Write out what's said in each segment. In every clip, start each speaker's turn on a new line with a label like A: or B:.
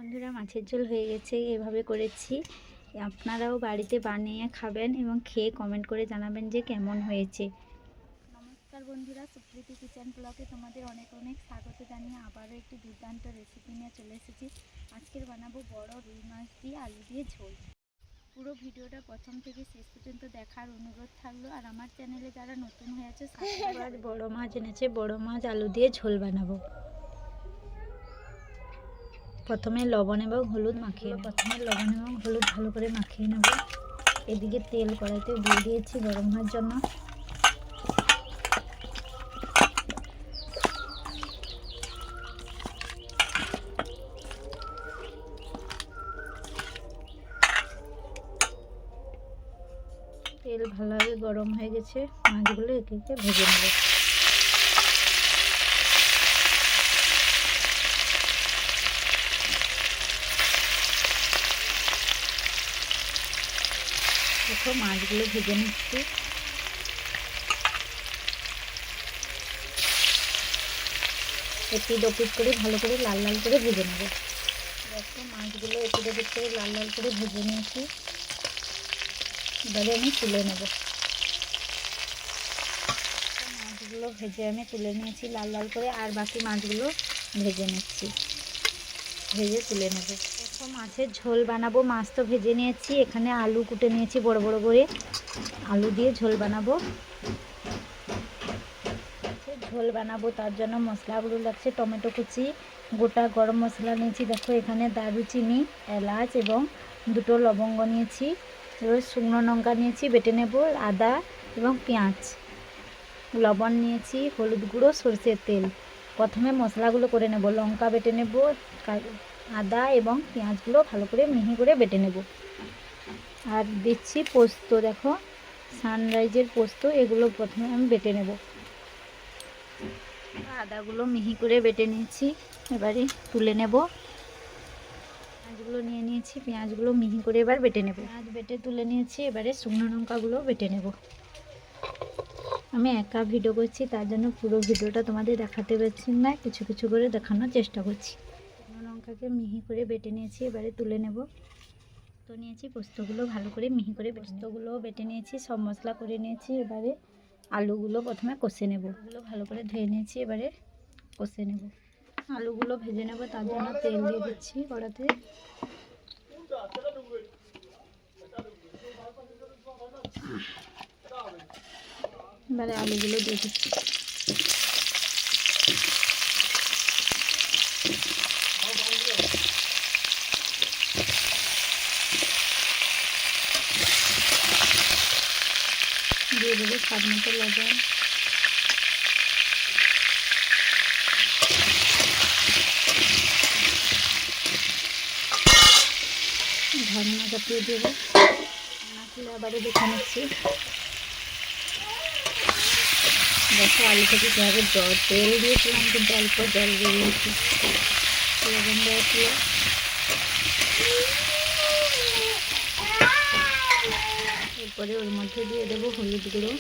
A: বন্ধুরা, মাছের ঝোল হয়ে গেছে। এভাবে করেছি, আপনারাও বাড়িতে বানিয়ে খাবেন এবং খেয়ে কমেন্ট করে জানাবেন যে কেমন হয়েছে। নমস্কার বন্ধুরা, সুপ্রীতি কিচেন ব্লগে তোমাদের অনেক অনেক স্বাগত জানিয়ে আবারও একটি দুর্দান্ত রেসিপি নিয়ে চলে এসেছি। আজকের বানাবো বড় রুই মাছ দিয়ে আলু দিয়ে ঝোল। পুরো ভিডিওটা প্রথম থেকে শেষ পর্যন্ত দেখার অনুরোধ থাকলো। আর আমার চ্যানেলে যারা নতুন হয়েছে, বড় মাছ এনেছে, বড় মাছ আলু দিয়ে ঝোল বানাবো। প্রথমে লবণ এবং হলুদ মাখিয়ে ভালো করে মাখিয়ে নেব। এদিকে তেল কড়াইতে দিয়ে দিয়েছি গরম হওয়ার জন্য। তেল ভালোভাবে গরম হয়ে গেছে, মাছগুলো একে একে ভেজে নেব। দেখো, মাছগুলো ভেজে নিচ্ছি। এপিট ওপিট করে ভালো করে লাল লাল করে ভেজে নেব। দেখো, মাছগুলো এপিট ওপিট করে লাল লাল করে ভেজে নিয়েছি। এবারে আমি তুলে নেব। মাছগুলো ভেজে আমি তুলে নিয়েছি লাল লাল করে, আর বাকি মাছগুলো ভেজে নিচ্ছি, ভেজে তুলে নেব। দেখো, মাছের ঝোল বানাবো। মাছ তো ভেজে নিয়েছি, এখানে আলু কুটে নিয়েছি বড় বড় করে। আলু দিয়ে ঝোল বানাবো। ঝোল বানাবো তার জন্য মশলাগুলো লাগছে: টমেটো কুচি, গোটা গরম মশলা নিয়েছি। দেখো, এখানে দারুচিনি, এলাচ এবং দুটো লবঙ্গ নিয়েছি। এবার শুকনো লঙ্কা নিয়েছি, বেটে নেব। আদা এবং পেঁয়াজ, লবণ নিয়েছি, হলুদ গুঁড়ো, সরষের তেল। প্রথমে মশলাগুলো করে নেব। লঙ্কা বেটে নেব, আদা এবং পেঁয়াজগুলো ভালো করে মিহি করে বেটে নেব। আর দিচ্ছি পোস্ত। দেখো, সানরাইজের পোস্ত, এগুলো প্রথমে আমি বেটে নেব। আদাগুলো মিহি করে বেটে নিয়েছি, এবারে তুলে নেব। পেঁয়াজগুলো নিয়ে নিয়েছি, পেঁয়াজগুলো মিহি করে এবার বেটে নেব। পেঁয়াজ বেটে তুলে নিয়েছি, এবারে শুকনো লঙ্কাগুলো বেটে নেব। আমি একা ভিডিও করছি, তার জন্য পুরো ভিডিওটা তোমাদের দেখাতে পারছি না, কিছু কিছু করে দেখানোর চেষ্টা করছি। শুকনো লঙ্কাকে মিহি করে বেটে নিয়েছি, এবারে তুলে নেব। তো নিয়েছি পোস্তগুলো ভালো করে মিহি করে, পোস্তগুলো বেটে নিয়েছি, সব মশলা করে নিয়েছি। এবারে আলুগুলো প্রথমে কষে নেব। আলুগুলো ভালো করে ধুয়ে নিয়েছি, এবারে কষে নেব। আলুগুলো ভেজে নেব, তার জন্য তেল দিয়ে দিচ্ছি কড়াতে। এবারে আলুগুলো দিয়ে দিচ্ছি। দিয়ে দেবো স্বাদ মতো লবণ। ধনিয়া চাপিয়ে দেবো। নাচলে আবারও দেখে নিচ্ছি। দেখো, আলু থেকে কীভাবে তেল দিয়েছিলাম, কিন্তু অল্প জল বেরিয়েছি। লবণ দেওয়া ছিল। এরপরে ওর মধ্যে দিয়ে দেবো হলুদ গুঁড়ো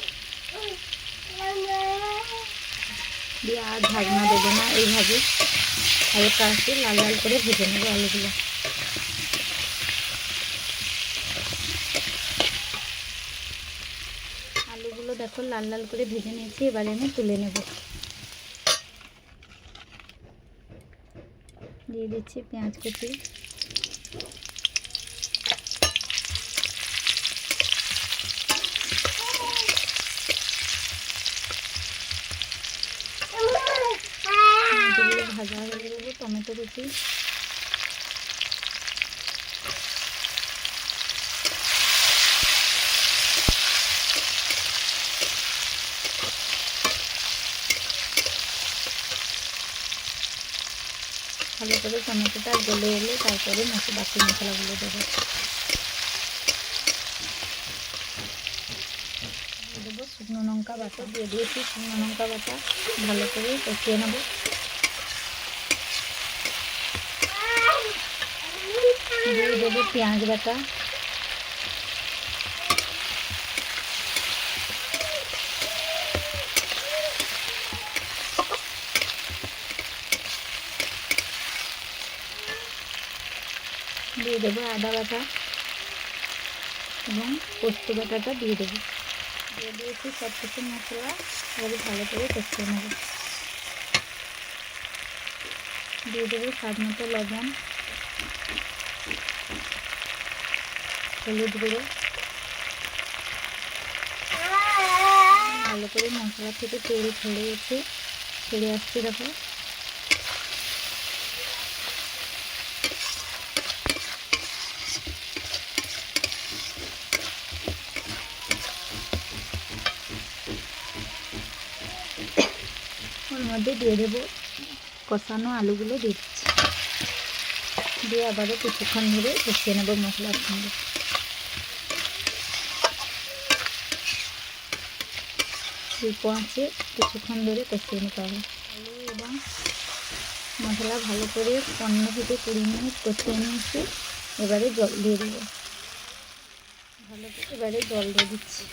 A: দিয়ে, আর ঢাকনা দেবো না। এইভাবে হালকা আসে লাল লাল করে ভেজে নেবো আলুগুলো। আলুগুলো দেখো লাল লাল করে ভেজে নিয়েছি, এবারে আমি তুলে নেব। দিয়ে দিচ্ছি পেঁয়াজ কুচি। ভাজা হয়ে দেবো টমেটো কুচি। ভালো করে টমেটোটা গলে এলে তারপরে বাকি মশলাগুলো দেবো। দেবো শুকনো লঙ্কা বাটা, দিয়ে দিয়েছি শুকনো লঙ্কা বাটা, ভালো করে কষিয়ে নেব। দিয়ে দেবো পেঁয়াজ বাটা। দেবো আদা বাটা এবং পোস্ত বাটাটা দিয়ে দেবো। দিয়ে দিয়েছি সব কিছু মশলা, এবারে ভালো করে কষিয়ে নেব। দিয়ে দেবো স্বাদ মতো লবণ, হলুদ গুঁড়ো। ভালো করে মশলা থেকে তেল ছেড়ে আসছে দেখো। ওর মধ্যে দিয়ে দেবো কষানো আলুগুলো, দিয়ে দিচ্ছি। দিয়ে আবারও কিছুক্ষণ ধরে কষিয়ে নেবো মশলার সঙ্গে। অল্প আঁচে কিছুক্ষণ ধরে কষিয়ে নিতে হবে। আলু এবং মশলা ভালো করে 15 থেকে 20 মিনিট কষিয়ে নিয়েছি। এবারে জল দিয়ে দেবো। এবারে জল দিয়ে দিচ্ছি।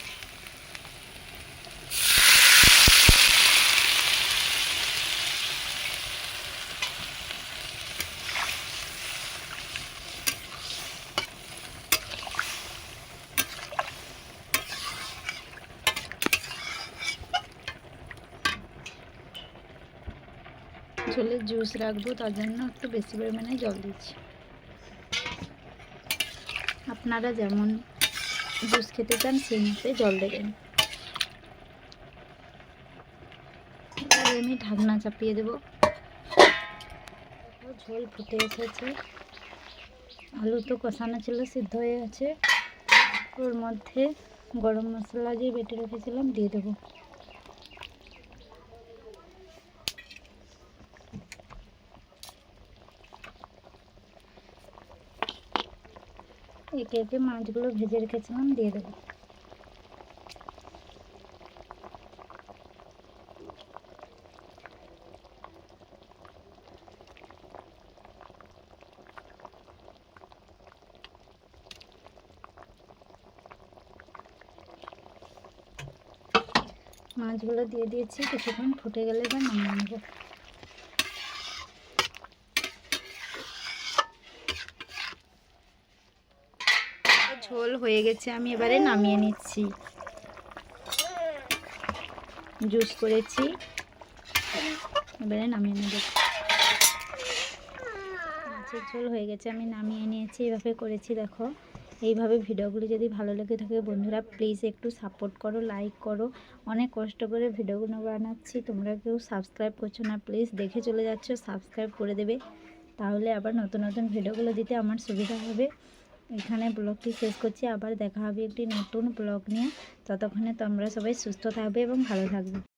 A: ঝোলের জুস রাখবো, তার জন্য একটু বেশি পরিমাণে জল দিচ্ছি। আপনারা যেমন জুস খেতে চান সেই মতো জল দেবেন। আমি ঢাকনা চাপিয়ে দেবো। ঝোল ফুটে এসেছে, আলু তো কষানো ছিল, সিদ্ধ হয়ে গেছে। ওর মধ্যে গরম মশলা যে বেটে রেখেছিলাম দিয়ে দেবো। একে একে মাছগুলো ভেজে রেখেছিলাম দিয়ে দেবো। মাছগুলো দিয়ে দিয়েছি, কিছুক্ষণ ফুটে গেলে এবার নামিয়ে নেব। ঝোল হয়ে গেছে, আমি এবারে নামিয়ে নিচ্ছি। জুস করেছি, এবারে নামিয়ে নেব। মাছের ঝোল হয়ে গেছে, আমি নামিয়ে নিয়েছি। এইভাবে করেছি দেখো। এইভাবে ভিডিওগুলি যদি ভালো লেগে থাকে বন্ধুরা, প্লিজ একটু সাপোর্ট করো, লাইক করো। অনেক কষ্ট করে ভিডিওগুলো বানাচ্ছি, তোমরা কেউ সাবস্ক্রাইব করছো না। প্লিজ দেখে চলে যাচ্ছ, সাবস্ক্রাইব করে দেবে, তাহলে আবার নতুন নতুন ভিডিওগুলো দিতে আমার সুবিধা হবে। এখানে ব্লগটি শেষ করছি, আবার দেখা হবে একটি নতুন ব্লগ নিয়ে। ততক্ষণে তোমরা সবাই সুস্থ থাকবে এবং ভালো থাকবে।